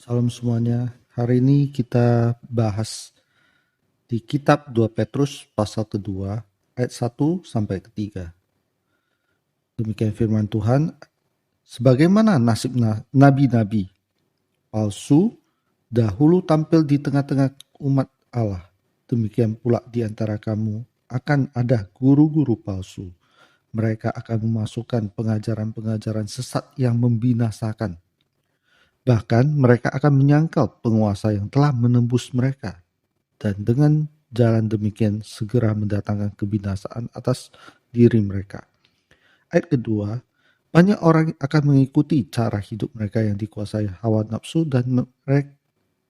Salam semuanya. Hari ini kita bahas di kitab 2 Petrus pasal kedua ayat 1 sampai ketiga. Demikian firman Tuhan, sebagaimana nasib nabi-nabi palsu dahulu tampil di tengah-tengah umat Allah, demikian pula di antara kamu akan ada guru-guru palsu. Mereka akan memasukkan pengajaran-pengajaran sesat yang membinasakan. Bahkan mereka akan menyangkal penguasa yang telah menembus mereka, dan dengan jalan demikian segera mendatangkan kebinasaan atas diri mereka. Ayat kedua, banyak orang akan mengikuti cara hidup mereka yang dikuasai hawa nafsu dan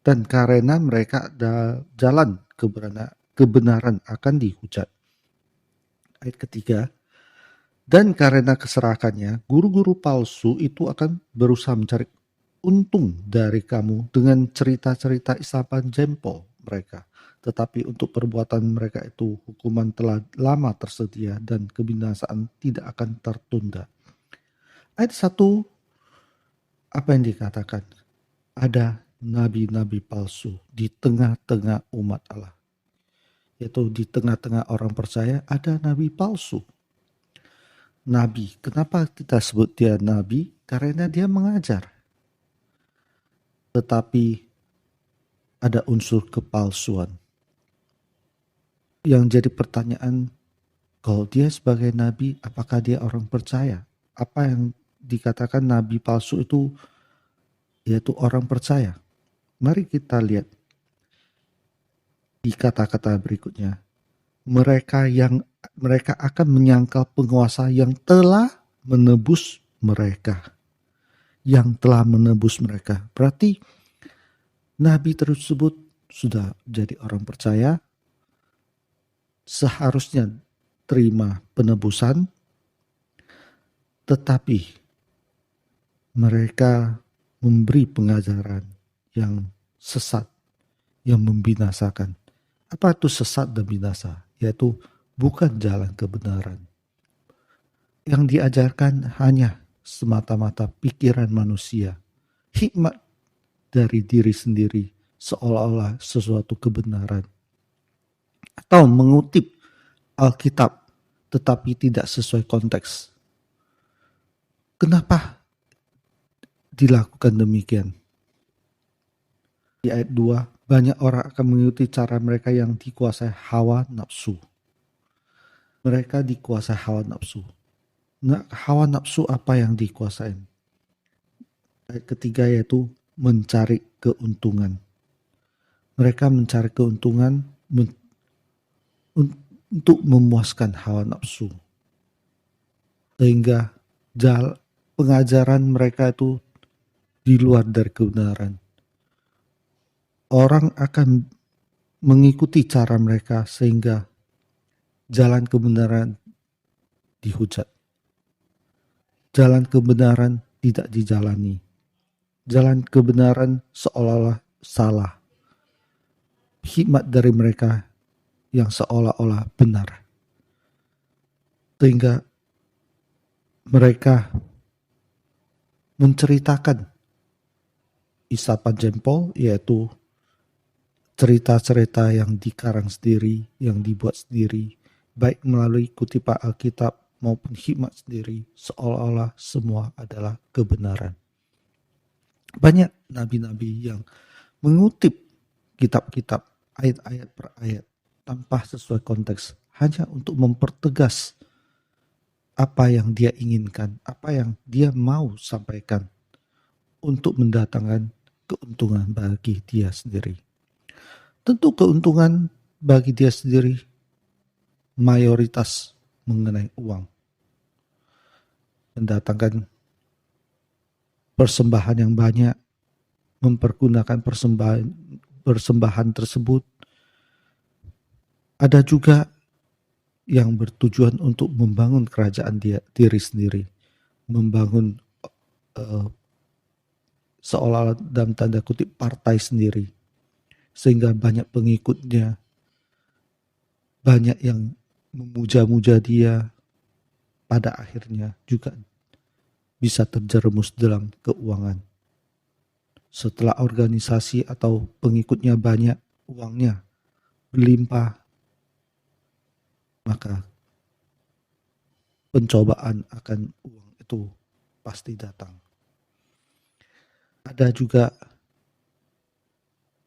karena mereka ada jalan kebenaran akan dihujat. Ayat ketiga, dan karena keserakannya, guru-guru palsu itu akan berusaha mencari untung dari kamu dengan cerita-cerita isapan jempol mereka. Tetapi untuk perbuatan mereka itu hukuman telah lama tersedia dan kebinasaan tidak akan tertunda. Ayat 1, apa yang dikatakan? Ada nabi-nabi palsu di tengah-tengah umat Allah. Yaitu di tengah-tengah orang percaya ada nabi palsu. Nabi, kenapa kita sebut dia nabi? Karena dia mengajar. Tetapi ada unsur kepalsuan. Yang jadi pertanyaan, kalau dia sebagai nabi, apakah dia orang percaya? Apa yang dikatakan nabi palsu itu, yaitu orang percaya. Mari kita lihat di kata-kata berikutnya. Mereka akan menyangkal penguasa yang telah menebus mereka. Yang telah menebus mereka. Berarti nabi tersebut sudah jadi orang percaya, seharusnya terima penebusan, tetapi mereka memberi pengajaran yang sesat, yang membinasakan. Apa itu sesat dan binasa? Yaitu bukan jalan kebenaran. Yang diajarkan hanya semata-mata pikiran manusia, hikmat dari diri sendiri, seolah-olah sesuatu kebenaran. Atau mengutip Alkitab tetapi tidak sesuai konteks. Kenapa dilakukan demikian? Di ayat 2, banyak orang akan mengikuti cara mereka yang dikuasai hawa nafsu. Mereka dikuasai hawa nafsu. Nah, hawa nafsu apa yang dikuasai? Ayat ketiga yaitu mencari keuntungan. Mereka mencari keuntungan untuk memuaskan hawa nafsu. Sehingga pengajaran mereka itu di luar dari kebenaran. Orang akan mengikuti cara mereka sehingga jalan kebenaran dihujat. Jalan kebenaran tidak dijalani. Jalan kebenaran seolah-olah salah. Hikmat dari mereka yang seolah-olah benar. Sehingga mereka menceritakan isapan jempol, yaitu cerita-cerita yang dikarang sendiri, yang dibuat sendiri, baik melalui kutipan Alkitab maupun hikmat sendiri, seolah-olah semua adalah kebenaran. Banyak nabi-nabi yang mengutip kitab-kitab ayat-ayat per ayat tanpa sesuai konteks, hanya untuk mempertegas apa yang dia inginkan, apa yang dia mau sampaikan untuk mendatangkan keuntungan bagi dia sendiri. Tentu keuntungan bagi dia sendiri mayoritas mengenai uang. Mendatangkan persembahan yang banyak, mempergunakan persembahan tersebut. Ada juga yang bertujuan untuk membangun kerajaan diri sendiri, membangun seolah dalam tanda kutip partai sendiri, sehingga banyak pengikutnya, banyak yang memuja-muja dia, pada akhirnya juga bisa terjerumus dalam keuangan. Setelah organisasi atau pengikutnya banyak, uangnya berlimpah, maka pencobaan akan uang itu pasti datang. Ada juga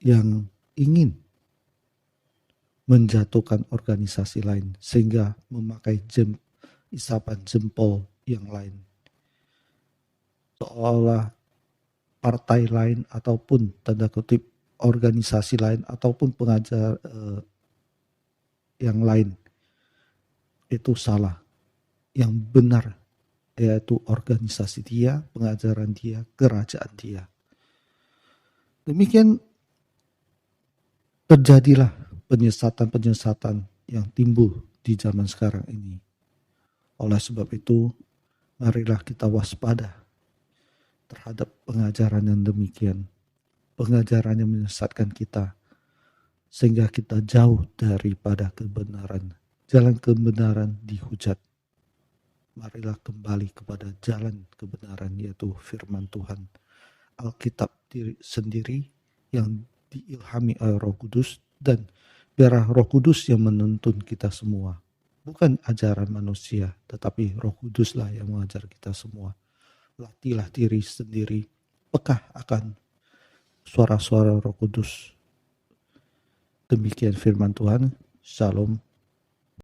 yang ingin menjatuhkan organisasi lain sehingga memakai isapan jempol yang lain. Seolah partai lain ataupun tanda kutip organisasi lain ataupun pengajar yang lain itu salah. Yang benar yaitu organisasi dia, pengajaran dia, kerajaan dia. Demikian terjadilah penyesatan-penyesatan yang timbul di zaman sekarang ini. Oleh sebab itu, marilah kita waspada terhadap pengajaran yang demikian. Pengajaran yang menyesatkan kita, sehingga kita jauh daripada kebenaran. Jalan kebenaran dihujat. Marilah kembali kepada jalan kebenaran, yaitu firman Tuhan. Alkitab sendiri yang diilhami oleh Roh Kudus, dan biarlah Roh Kudus yang menuntun kita semua. Bukan ajaran manusia, tetapi Roh Kuduslah yang mengajar kita semua. Latihlah diri sendiri, peka akan suara-suara Roh Kudus. Demikian firman Tuhan. Shalom.